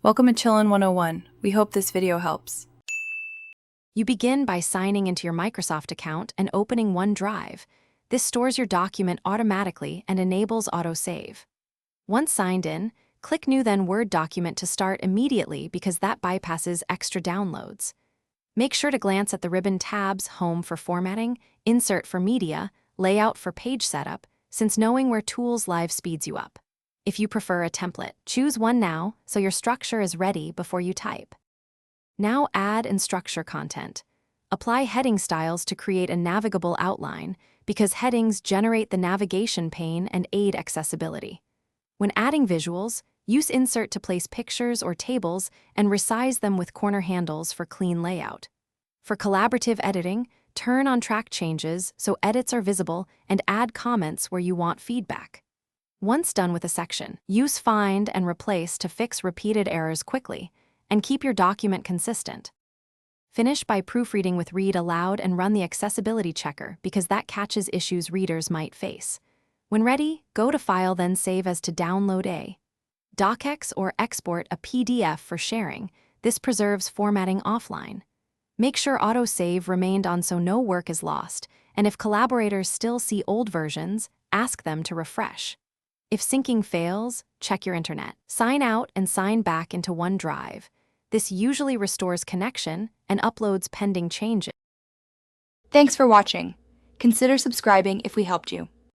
Welcome to Chillin' 101. We hope this video helps. You begin by signing into your Microsoft account and opening OneDrive. This stores your document automatically and enables autosave. Once signed in, click New then Word document to start immediately because that bypasses extra downloads. Make sure to glance at the ribbon tabs, Home for formatting, Insert for media, Layout for page setup, since knowing where Tools Live speeds you up. If you prefer a template, choose one now so your structure is ready before you type. Now add and structure content. Apply heading styles to create a navigable outline because headings generate the navigation pane and aid accessibility. When adding visuals, use Insert to place pictures or tables and resize them with corner handles for clean layout. For collaborative editing, turn on track changes so edits are visible and add comments where you want feedback. Once done with a section, use Find and Replace to fix repeated errors quickly and keep your document consistent. Finish by proofreading with Read Aloud and run the accessibility checker because that catches issues readers might face. When ready, go to File then Save as to download a docx or export a PDF for sharing. This preserves formatting offline. Make sure autosave remained on so no work is lost, and if collaborators still see old versions, ask them to refresh. If syncing fails, check your internet. Sign out and sign back into OneDrive. This usually restores connection and uploads pending changes. Thanks for watching. Consider subscribing if we helped you.